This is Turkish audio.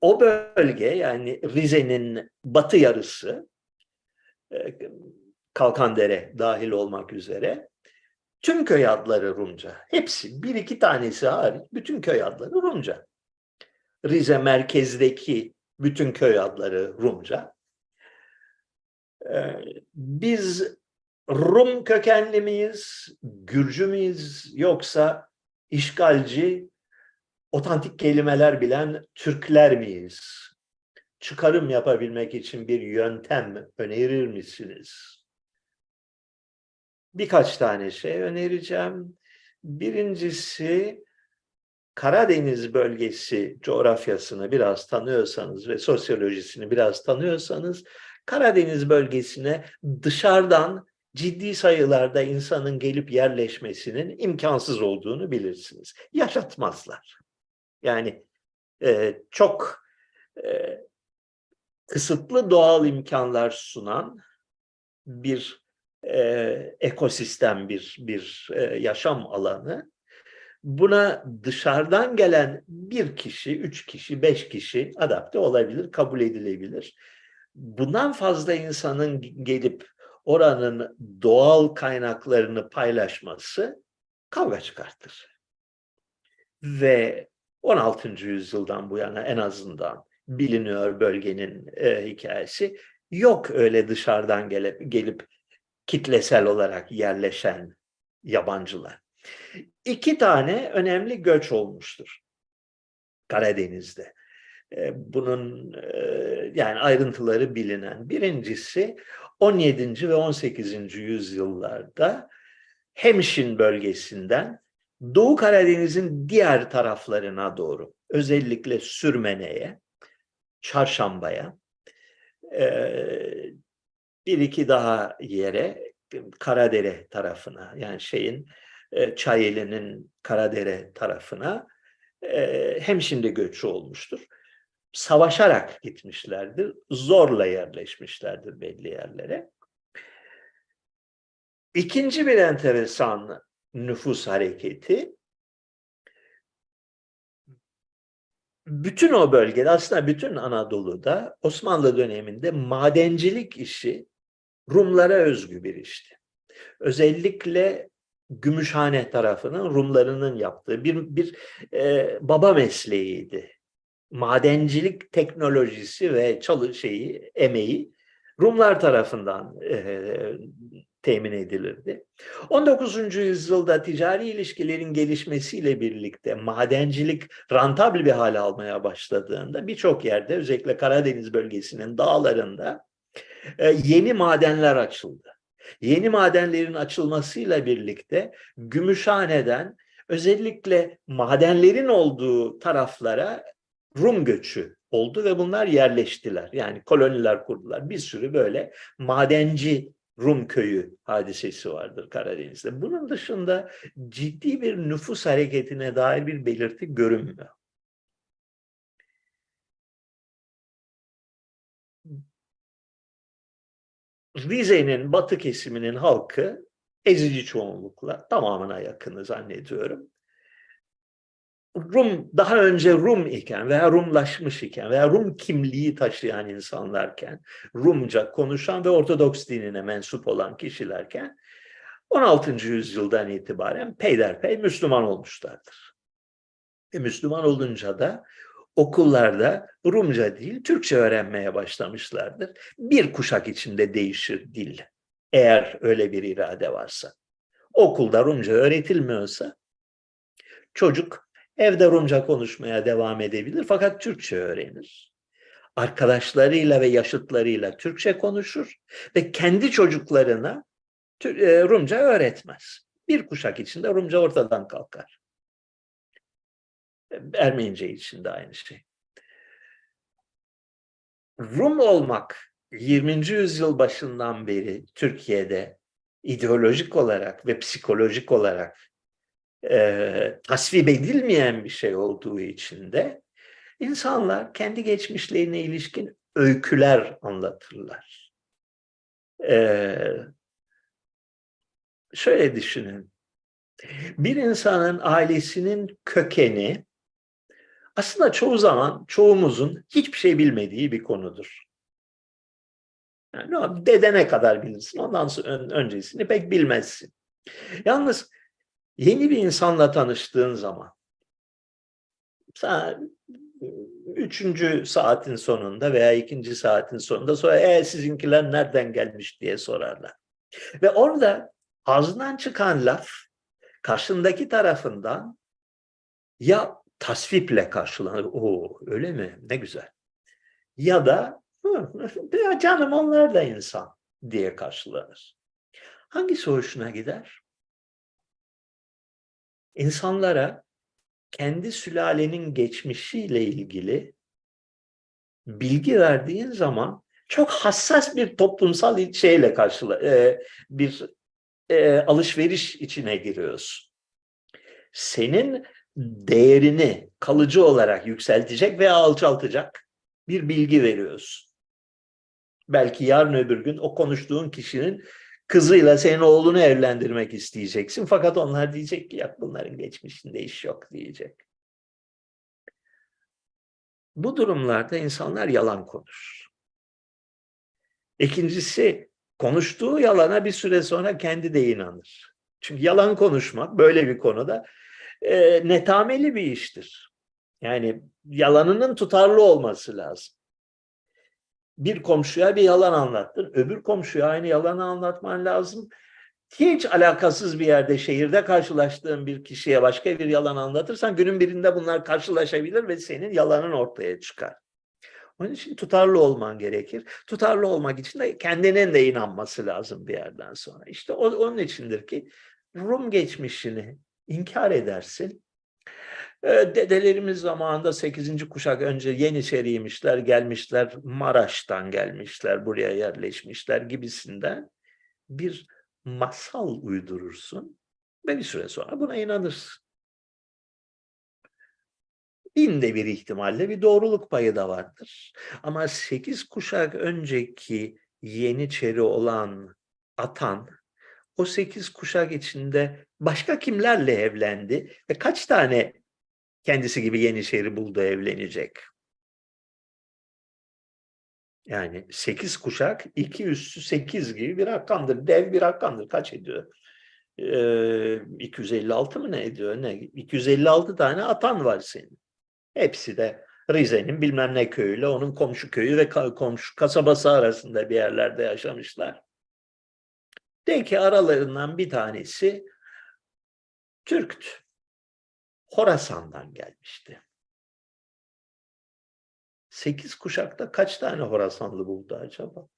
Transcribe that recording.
O bölge, yani Rize'nin batı yarısı, e, Kalkandere dahil olmak üzere, tüm köy adları Rumca. Hepsi, bir iki tanesi hariç bütün köy adları Rumca. Rize merkezdeki bütün köy adları Rumca. Biz Rum kökenli miyiz, Gürcü müyüz, yoksa işgalci, otantik kelimeler bilen Türkler miyiz? Çıkarım yapabilmek için bir yöntem önerir misiniz? Birkaç tane şey önereceğim. Birincisi, Karadeniz bölgesi coğrafyasını biraz tanıyorsanız ve sosyolojisini biraz tanıyorsanız, Karadeniz bölgesine dışarıdan ciddi sayılarda insanın gelip yerleşmesinin imkansız olduğunu bilirsiniz. Yaşatmazlar. Yani çok e, kısıtlı doğal imkanlar sunan bir ekosistem, bir yaşam alanı. Buna dışarıdan gelen bir kişi, 3 kişi, 5 kişi adapte olabilir, kabul edilebilir. Bundan fazla insanın gelip oranın doğal kaynaklarını paylaşması kavga çıkartır. Ve 16. yüzyıldan bu yana en azından biliniyor bölgenin hikayesi. Yok öyle dışarıdan gelip kitlesel olarak yerleşen yabancılar. 2 tane önemli göç olmuştur Karadeniz'de. Bunun yani ayrıntıları bilinen. Birincisi 17. ve 18. yüzyıllarda Hemşin bölgesinden Doğu Karadeniz'in diğer taraflarına doğru, özellikle Sürmene'ye, Çarşamba'ya, bir iki daha yere, Karadere tarafına, yani Çayeli'nin Karadere tarafına Hemşin'de göçü olmuştur. Savaşarak gitmişlerdir, zorla yerleşmişlerdir belli yerlere. İkinci bir enteresan nüfus hareketi, bütün o bölgede, aslında bütün Anadolu'da Osmanlı döneminde madencilik işi Rumlara özgü bir işti. Özellikle Gümüşhane tarafının Rumlarının yaptığı bir baba mesleğiydi. Madencilik teknolojisi ve emeği Rumlar tarafından temin edilirdi. 19. yüzyılda ticari ilişkilerin gelişmesiyle birlikte madencilik rentable bir hale almaya başladığında birçok yerde, özellikle Karadeniz bölgesinin dağlarında yeni madenler açıldı. Yeni madenlerin açılmasıyla birlikte Gümüşhane'den özellikle madenlerin olduğu taraflara Rum göçü oldu ve bunlar yerleştiler. Yani koloniler kurdular. Bir sürü böyle madenci Rum köyü hadisesi vardır Karadeniz'de. Bunun dışında ciddi bir nüfus hareketine dair bir belirti görünmüyor. Rize'nin batı kesiminin halkı ezici çoğunlukla, tamamına yakını zannediyorum, daha önce Rum iken veya Rumlaşmış iken veya Rum kimliği taşıyan insanlarken, Rumca konuşan ve Ortodoks dinine mensup olan kişilerken 16. yüzyıldan itibaren peyderpey Müslüman olmuşlardır. Müslüman olunca da okullarda Rumca değil, Türkçe öğrenmeye başlamışlardır. Bir kuşak içinde değişir dil, eğer öyle bir irade varsa. Okulda Rumca öğretilmiyorsa çocuk evde Rumca konuşmaya devam edebilir, fakat Türkçe öğrenir. Arkadaşlarıyla ve yaşıtlarıyla Türkçe konuşur ve kendi çocuklarına Rumca öğretmez. Bir kuşak içinde Rumca ortadan kalkar. Ermenice için de aynı şey. Rum olmak 20. yüzyıl başından beri Türkiye'de ideolojik olarak ve psikolojik olarak tasvip edilmeyen bir şey olduğu için de insanlar kendi geçmişlerine ilişkin öyküler anlatırlar. Şöyle düşünün. Bir insanın ailesinin kökeni aslında çoğu zaman çoğumuzun hiçbir şey bilmediği bir konudur. Yani dedene kadar bilirsin, ondan sonra öncesini pek bilmezsin. Yalnız yeni bir insanla tanıştığın zaman, sen üçüncü saatin sonunda veya ikinci saatin sonunda sonra sizinkiler nereden gelmiş diye sorarlar. Ve orada ağzından çıkan laf karşındaki tarafından ya tasviple karşılanır. Oo, öyle mi? Ne güzel. Ya da ya canım onlar da insan diye karşılanır. Hangisi hoşuna gider? İnsanlara kendi sülalenin geçmişiyle ilgili bilgi verdiğin zaman çok hassas bir toplumsal şeyle bir alışveriş içine giriyorsun. Senin değerini kalıcı olarak yükseltecek veya alçaltacak bir bilgi veriyorsun. Belki yarın öbür gün o konuştuğun kişinin kızıyla senin oğlunu evlendirmek isteyeceksin. Fakat onlar diyecek ki ya bunların geçmişinde iş yok diyecek. Bu durumlarda insanlar yalan konuşur. İkincisi, konuştuğu yalana bir süre sonra kendi de inanır. Çünkü yalan konuşmak böyle bir konuda netameli bir iştir. Yani yalanının tutarlı olması lazım. Bir komşuya bir yalan anlattın, öbür komşuya aynı yalanı anlatman lazım. Hiç alakasız bir yerde, şehirde karşılaştığın bir kişiye başka bir yalan anlatırsan günün birinde bunlar karşılaşabilir ve senin yalanın ortaya çıkar. Onun için tutarlı olman gerekir. Tutarlı olmak için de kendinin de inanması lazım bir yerden sonra. İşte onun içindir ki Rum geçmişini inkar edersin. Dedelerimiz zamanında 8. kuşak önce Yeniçeriymişler, gelmişler, Maraş'tan gelmişler, buraya yerleşmişler gibisinden bir masal uydurursun ve bir süre sonra buna inanırsın. Binde bir ihtimalle bir doğruluk payı da vardır. Ama 8 kuşak önceki Yeniçeri olan Atan, o 8 kuşak içinde başka kimlerle evlendi ve kaç tane kendisi gibi Yeniçeri buldu evlenecek? Yani 8 kuşak 2 üssü 8 gibi bir rakamdır. Dev bir rakamdır. Kaç ediyor? 256 mı ne ediyor? Ne? 256 tane atan var senin. Hepsi de Rize'nin bilmem ne köyüyle onun komşu köyü ve komşu kasabası arasında bir yerlerde yaşamışlar. De ki aralarından bir tanesi Türktü. Horasan'dan gelmişti. 8 kuşakta kaç tane Horasanlı buldu acaba?